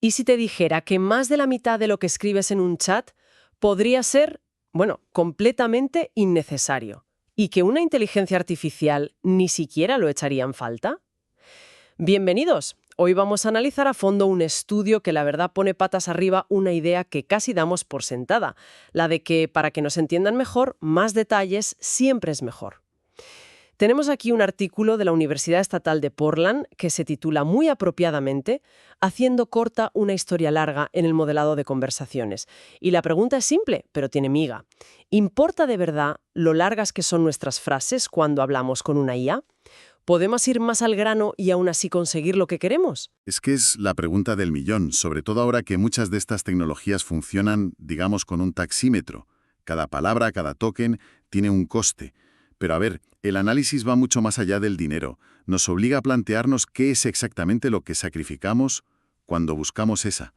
¿Y si te dijera que más de la mitad de lo que escribes en un chat podría ser, bueno, completamente innecesario? ¿Y que una inteligencia artificial ni siquiera lo echaría en falta? Bienvenidos. Hoy vamos a analizar a fondo un estudio que la verdad pone patas arriba una idea que casi damos por sentada, la de que, para que nos entiendan mejor, más detalles siempre es mejor. Tenemos aquí un artículo de la Universidad Estatal de Portland que se titula muy apropiadamente Haciendo corta una historia larga en el modelado de conversaciones. Y la pregunta es simple, pero tiene miga. ¿Importa de verdad lo largas que son nuestras frases cuando hablamos con una IA? ¿Podemos ir más al grano y aún así conseguir lo que queremos? Es que es la pregunta del millón, sobre todo ahora que muchas de estas tecnologías funcionan, digamos, con un taxímetro. Cada palabra, cada token tiene un coste. Pero a ver, el análisis va mucho más allá del dinero. Nos obliga a plantearnos qué es exactamente lo que sacrificamos cuando buscamos esa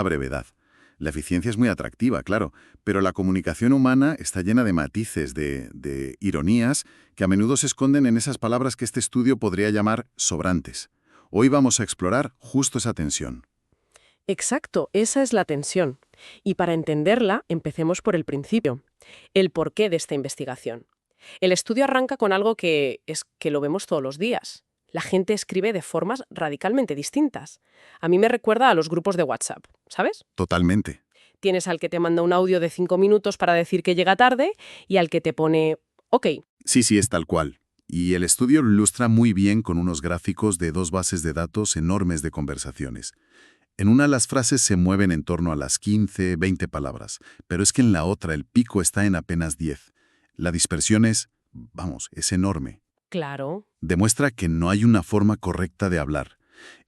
brevedad. La eficiencia es muy atractiva, claro, pero la comunicación humana está llena de matices, de ironías, que a menudo se esconden en esas palabras que este estudio podría llamar sobrantes. Hoy vamos a explorar justo esa tensión. Exacto, esa es la tensión. Y para entenderla, empecemos por el principio, el porqué de esta investigación. El estudio arranca con algo que lo vemos todos los días. La gente escribe de formas radicalmente distintas. A mí me recuerda a los grupos de WhatsApp, ¿sabes? Totalmente. Tienes al que te manda un audio de 5 minutos para decir que llega tarde y al que te pone OK. Sí, es tal cual. Y el estudio lo ilustra muy bien con unos gráficos de dos bases de datos enormes de conversaciones. En una las frases se mueven en torno a las 15, 20 palabras, pero es que en la otra el pico está en apenas 10. La dispersión es enorme. Claro. Demuestra que no hay una forma correcta de hablar.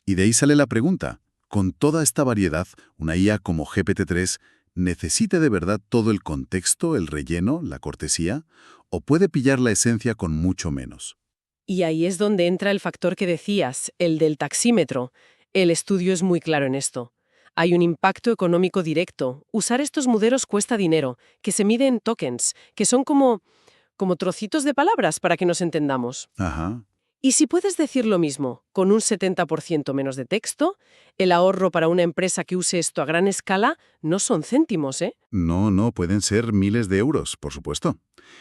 Y de ahí sale la pregunta. Con toda esta variedad, una IA como GPT-3 ¿necesita de verdad todo el contexto, el relleno, la cortesía? ¿O puede pillar la esencia con mucho menos? Y ahí es donde entra el factor que decías, el del taxímetro. El estudio es muy claro en esto. Hay un impacto económico directo. Usar estos modelos cuesta dinero, que se mide en tokens, que son como trocitos de palabras para que nos entendamos. Ajá. Y si puedes decir lo mismo, con un 70% menos de texto, el ahorro para una empresa que use esto a gran escala no son céntimos, ¿eh? No, pueden ser miles de euros, por supuesto.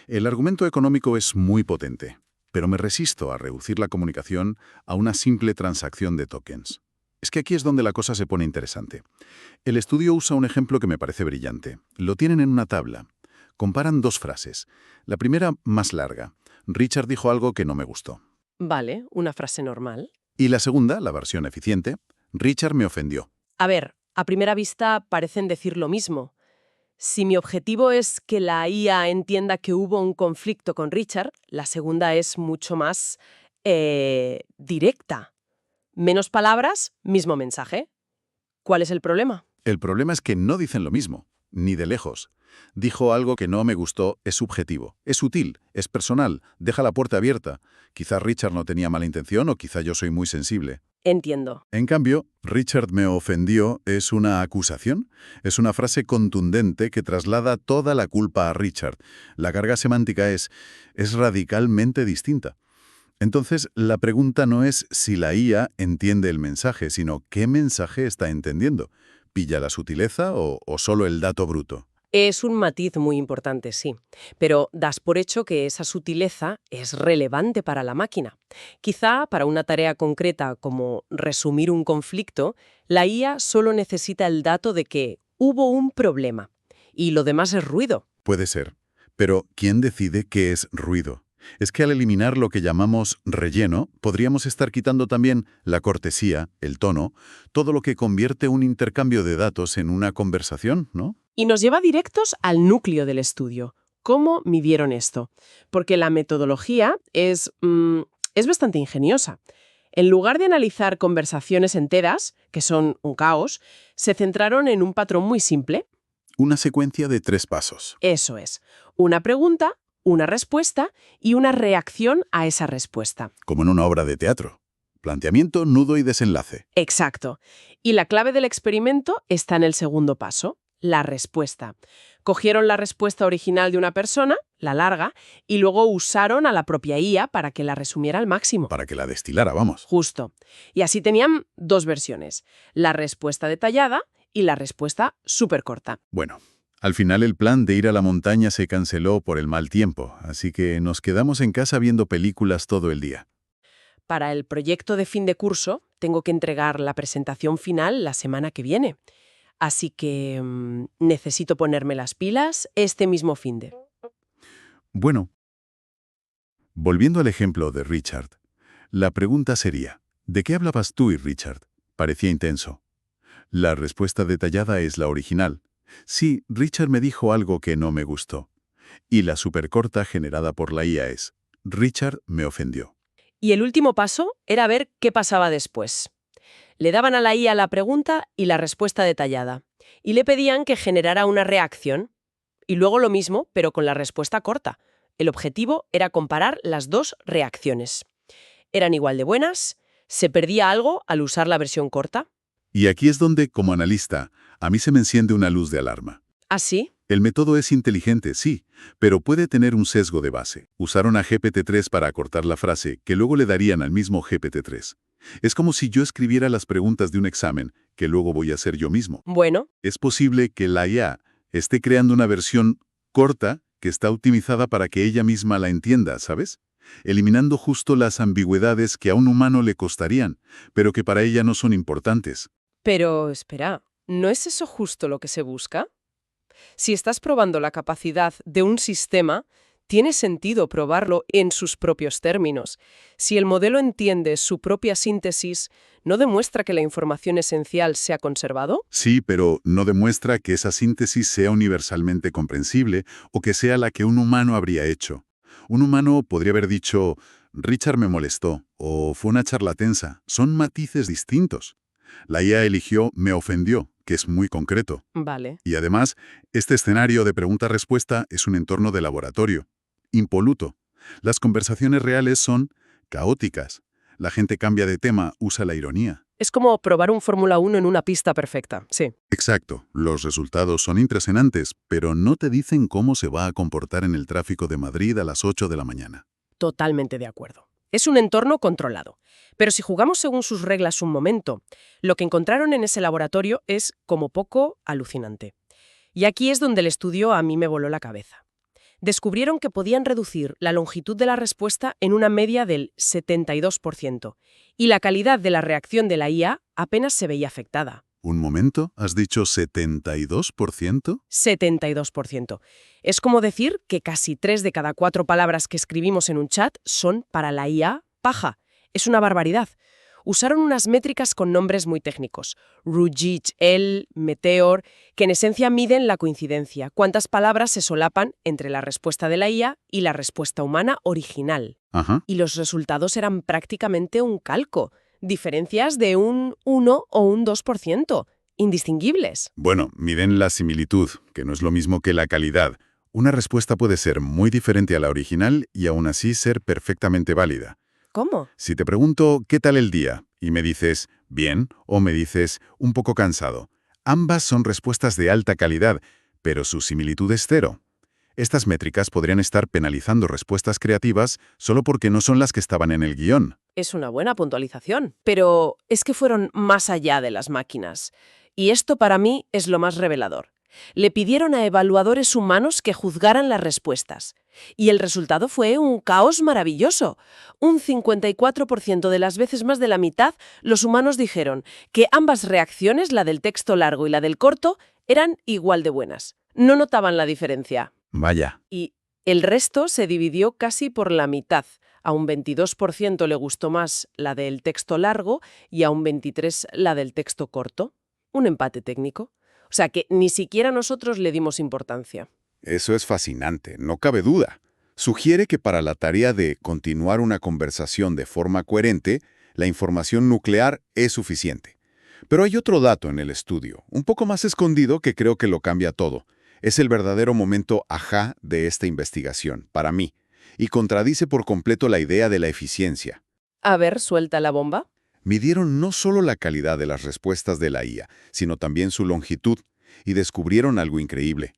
El argumento económico es muy potente, pero me resisto a reducir la comunicación a una simple transacción de tokens. Es que aquí es donde la cosa se pone interesante. El estudio usa un ejemplo que me parece brillante. Lo tienen en una tabla. Comparan dos frases. La primera, más larga. Richard dijo algo que no me gustó. Vale, una frase normal. Y la segunda, la versión eficiente. Richard me ofendió. A ver, a primera vista parecen decir lo mismo. Si mi objetivo es que la IA entienda que hubo un conflicto con Richard, la segunda es mucho más directa. Menos palabras, mismo mensaje. ¿Cuál es el problema? El problema es que no dicen lo mismo, ni de lejos. Dijo algo que no me gustó, es subjetivo, es sutil, es personal, deja la puerta abierta. Quizá Richard no tenía mala intención o quizá yo soy muy sensible. Entiendo. En cambio, Richard me ofendió es una acusación, es una frase contundente que traslada toda la culpa a Richard. La carga semántica es radicalmente distinta. Entonces, la pregunta no es si la IA entiende el mensaje, sino qué mensaje está entendiendo. ¿Pilla la sutileza o solo el dato bruto? Es un matiz muy importante, sí, pero das por hecho que esa sutileza es relevante para la máquina. Quizá para una tarea concreta como resumir un conflicto, la IA solo necesita el dato de que hubo un problema y lo demás es ruido. Puede ser. Pero, ¿quién decide qué es ruido? Es que al eliminar lo que llamamos relleno, podríamos estar quitando también la cortesía, el tono, todo lo que convierte un intercambio de datos en una conversación, ¿no? Y nos lleva directos al núcleo del estudio. ¿Cómo midieron esto? Porque la metodología es bastante ingeniosa. En lugar de analizar conversaciones enteras, que son un caos, se centraron en un patrón muy simple. Una secuencia de 3 pasos. Eso es, una pregunta, una respuesta y una reacción a esa respuesta. Como en una obra de teatro. Planteamiento, nudo y desenlace. Exacto. Y la clave del experimento está en el segundo paso, la respuesta. Cogieron la respuesta original de una persona, la larga, y luego usaron a la propia IA para que la resumiera al máximo. Para que la destilara, vamos. Justo. Y así tenían dos versiones, la respuesta detallada y la respuesta súper corta. Bueno, al final el plan de ir a la montaña se canceló por el mal tiempo, así que nos quedamos en casa viendo películas todo el día. Para el proyecto de fin de curso, tengo que entregar la presentación final la semana que viene. Así que necesito ponerme las pilas este mismo finde. Bueno, volviendo al ejemplo de Richard, la pregunta sería, ¿de qué hablabas tú y Richard? Parecía intenso. La respuesta detallada es la original. Sí, Richard me dijo algo que no me gustó. Y la supercorta generada por la IA es, Richard me ofendió. Y el último paso era ver qué pasaba después. Le daban a la IA la pregunta y la respuesta detallada. Y le pedían que generara una reacción. Y luego lo mismo, pero con la respuesta corta. El objetivo era comparar las dos reacciones. ¿Eran igual de buenas? ¿Se perdía algo al usar la versión corta? Y aquí es donde, como analista, a mí se me enciende una luz de alarma. ¿Ah, sí? El método es inteligente, sí, pero puede tener un sesgo de base. Usaron a GPT-3 para acortar la frase, que luego le darían al mismo GPT-3. Es como si yo escribiera las preguntas de un examen, que luego voy a hacer yo mismo. Bueno, Es posible que la IA esté creando una versión corta que está optimizada para que ella misma la entienda, ¿sabes? Eliminando justo las ambigüedades que a un humano le costarían, pero que para ella no son importantes. pero espera, ¿no es eso justo lo que se busca? Si estás probando la capacidad de un sistema, tiene sentido probarlo en sus propios términos. Si el modelo entiende su propia síntesis, ¿no demuestra que la información esencial se ha conservado? Sí, pero no demuestra que esa síntesis sea universalmente comprensible o que sea la que un humano habría hecho. Un humano podría haber dicho, Richard me molestó, o fue una charla tensa. Son matices distintos. La IA eligió me ofendió, que es muy concreto. Vale. Y además, este escenario de pregunta-respuesta es un entorno de laboratorio, impoluto. Las conversaciones reales son caóticas. La gente cambia de tema, usa la ironía. Es como probar un Fórmula 1 en una pista perfecta, sí. Exacto, los resultados son impresionantes, pero no te dicen cómo se va a comportar en el tráfico de Madrid a las 8 de la mañana. Totalmente de acuerdo. Es un entorno controlado. Pero si jugamos según sus reglas un momento, lo que encontraron en ese laboratorio es, como poco, alucinante. Y aquí es donde el estudio a mí me voló la cabeza. Descubrieron que podían reducir la longitud de la respuesta en una media del 72%, y la calidad de la reacción de la IA apenas se veía afectada. ¿Un momento? ¿Has dicho 72%? 72%. Es como decir que casi 3 de cada 4 palabras que escribimos en un chat son para la IA paja. Es una barbaridad. Usaron unas métricas con nombres muy técnicos, Rujit, Meteor, que en esencia miden la coincidencia, cuántas palabras se solapan entre la respuesta de la IA y la respuesta humana original. Ajá. Y los resultados eran prácticamente un calco, diferencias de un 1 o un 2%, indistinguibles. Bueno, miden la similitud, que no es lo mismo que la calidad. Una respuesta puede ser muy diferente a la original y aún así ser perfectamente válida. ¿Cómo? Si te pregunto, ¿qué tal el día? Y me dices, bien, o me dices, un poco cansado. Ambas son respuestas de alta calidad, pero su similitud es cero. Estas métricas podrían estar penalizando respuestas creativas solo porque no son las que estaban en el guión. Es una buena puntualización, pero es que fueron más allá de las máquinas. Y esto para mí es lo más revelador. Le pidieron a evaluadores humanos que juzgaran las respuestas. Y el resultado fue un caos maravilloso. Un 54% de las veces, más de la mitad, los humanos dijeron que ambas reacciones, la del texto largo y la del corto, eran igual de buenas. No notaban la diferencia. Vaya. Y el resto se dividió casi por la mitad. A un 22% le gustó más la del texto largo y a un 23% la del texto corto. Un empate técnico. O sea que ni siquiera nosotros le dimos importancia. Eso es fascinante, no cabe duda. Sugiere que para la tarea de continuar una conversación de forma coherente, la información nuclear es suficiente. Pero hay otro dato en el estudio, un poco más escondido, que creo que lo cambia todo. Es el verdadero momento ajá de esta investigación, para mí, y contradice por completo la idea de la eficiencia. A ver, suelta la bomba. Midieron no solo la calidad de las respuestas de la IA, sino también su longitud, y descubrieron algo increíble.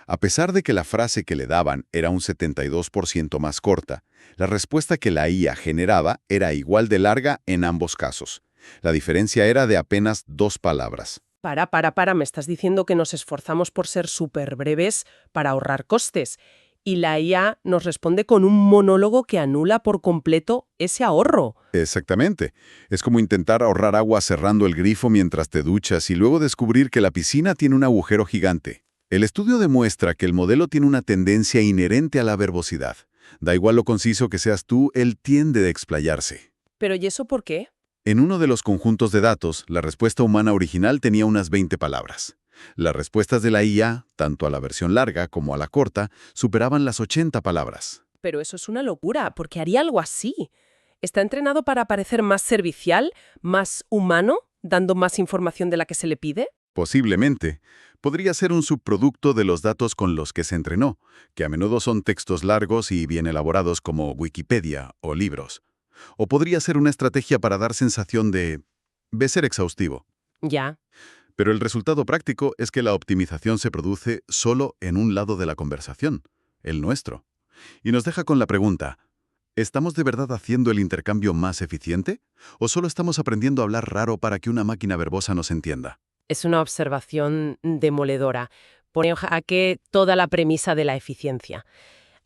A pesar de que la frase que le daban era un 72% más corta, la respuesta que la IA generaba era igual de larga en ambos casos. La diferencia era de apenas 2 palabras. Me estás diciendo que nos esforzamos por ser súper breves para ahorrar costes. Y la IA nos responde con un monólogo que anula por completo ese ahorro. Exactamente. Es como intentar ahorrar agua cerrando el grifo mientras te duchas y luego descubrir que la piscina tiene un agujero gigante. El estudio demuestra que el modelo tiene una tendencia inherente a la verbosidad. Da igual lo conciso que seas tú, él tiende a explayarse. ¿Pero y eso por qué? En uno de los conjuntos de datos, la respuesta humana original tenía unas 20 palabras. Las respuestas de la IA, tanto a la versión larga como a la corta, superaban las 80 palabras. Pero eso es una locura, porque haría algo así. ¿Está entrenado para parecer más servicial, más humano, dando más información de la que se le pide? Posiblemente. Podría ser un subproducto de los datos con los que se entrenó, que a menudo son textos largos y bien elaborados como Wikipedia o libros. O podría ser una estrategia para dar sensación de ser exhaustivo. Ya. Pero el resultado práctico es que la optimización se produce solo en un lado de la conversación, el nuestro. Y nos deja con la pregunta, ¿estamos de verdad haciendo el intercambio más eficiente? ¿O solo estamos aprendiendo a hablar raro para que una máquina verbosa nos entienda? Es una observación demoledora. Pone en jaque toda la premisa de la eficiencia.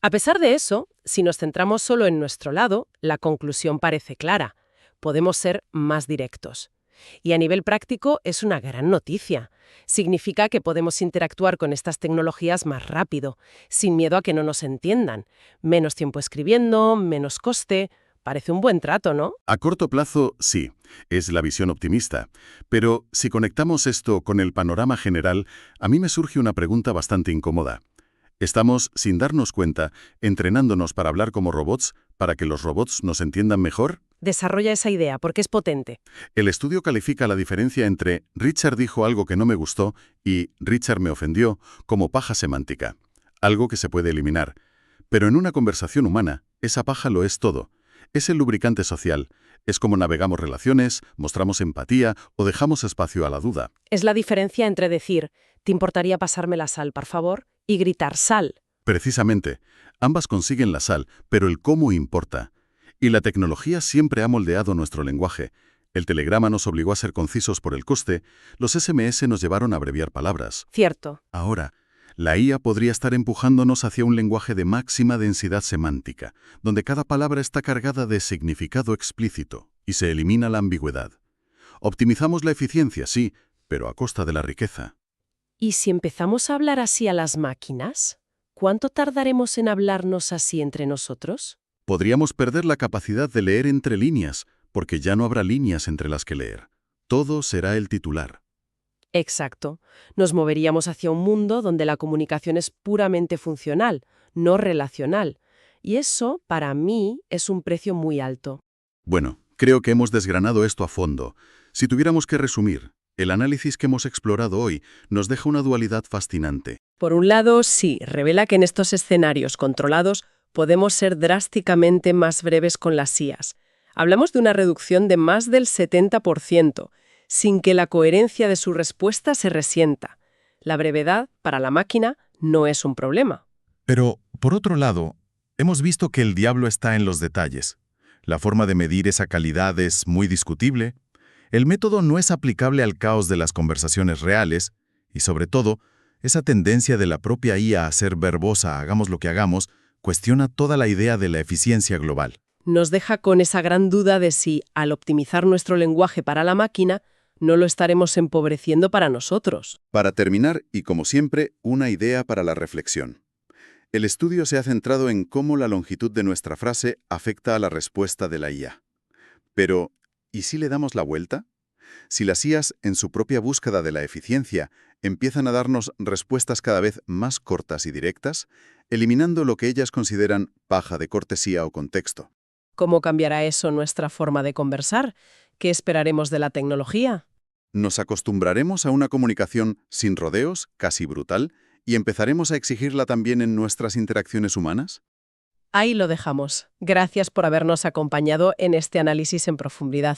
A pesar de eso, si nos centramos solo en nuestro lado, la conclusión parece clara. Podemos ser más directos. Y a nivel práctico es una gran noticia. Significa que podemos interactuar con estas tecnologías más rápido, sin miedo a que no nos entiendan. Menos tiempo escribiendo, menos coste. Parece un buen trato, ¿no? A corto plazo, sí, es la visión optimista. Pero si conectamos esto con el panorama general, a mí me surge una pregunta bastante incómoda. ¿Estamos, sin darnos cuenta, entrenándonos para hablar como robots, para que los robots nos entiendan mejor? Desarrolla esa idea, porque es potente. El estudio califica la diferencia entre Richard dijo algo que no me gustó y Richard me ofendió como paja semántica, algo que se puede eliminar. Pero en una conversación humana, esa paja lo es todo. Es el lubricante social. Es como navegamos relaciones, mostramos empatía o dejamos espacio a la duda. Es la diferencia entre decir, ¿te importaría pasarme la sal, por favor? Y gritar sal. Precisamente, ambas consiguen la sal, pero el cómo importa. Y la tecnología siempre ha moldeado nuestro lenguaje. El telegrama nos obligó a ser concisos por el coste, los SMS nos llevaron a abreviar palabras. Cierto. Ahora, la IA podría estar empujándonos hacia un lenguaje de máxima densidad semántica, donde cada palabra está cargada de significado explícito y se elimina la ambigüedad. Optimizamos la eficiencia, sí, pero a costa de la riqueza. ¿Y si empezamos a hablar así a las máquinas? ¿Cuánto tardaremos en hablarnos así entre nosotros? Podríamos perder la capacidad de leer entre líneas, porque ya no habrá líneas entre las que leer. Todo será el titular. Exacto. Nos moveríamos hacia un mundo donde la comunicación es puramente funcional, no relacional. Y eso, para mí, es un precio muy alto. Bueno, creo que hemos desgranado esto a fondo. Si tuviéramos que resumir, el análisis que hemos explorado hoy nos deja una dualidad fascinante. Por un lado, sí, revela que en estos escenarios controlados podemos ser drásticamente más breves con las IAs. Hablamos de una reducción de más del 70%, sin que la coherencia de su respuesta se resienta. La brevedad, para la máquina, no es un problema. Pero, por otro lado, hemos visto que el diablo está en los detalles. La forma de medir esa calidad es muy discutible. El método no es aplicable al caos de las conversaciones reales y, sobre todo, esa tendencia de la propia IA a ser verbosa, hagamos lo que hagamos, cuestiona toda la idea de la eficiencia global. Nos deja con esa gran duda de si, al optimizar nuestro lenguaje para la máquina, no lo estaremos empobreciendo para nosotros. Para terminar, y como siempre, una idea para la reflexión. El estudio se ha centrado en cómo la longitud de nuestra frase afecta a la respuesta de la IA. Pero, ¿y si le damos la vuelta? Si las IAs, en su propia búsqueda de la eficiencia, empiezan a darnos respuestas cada vez más cortas y directas, eliminando lo que ellas consideran paja de cortesía o contexto. ¿Cómo cambiará eso nuestra forma de conversar? ¿Qué esperaremos de la tecnología? Nos acostumbraremos a una comunicación sin rodeos, casi brutal, y empezaremos a exigirla también en nuestras interacciones humanas. Ahí lo dejamos. Gracias por habernos acompañado en este análisis en profundidad.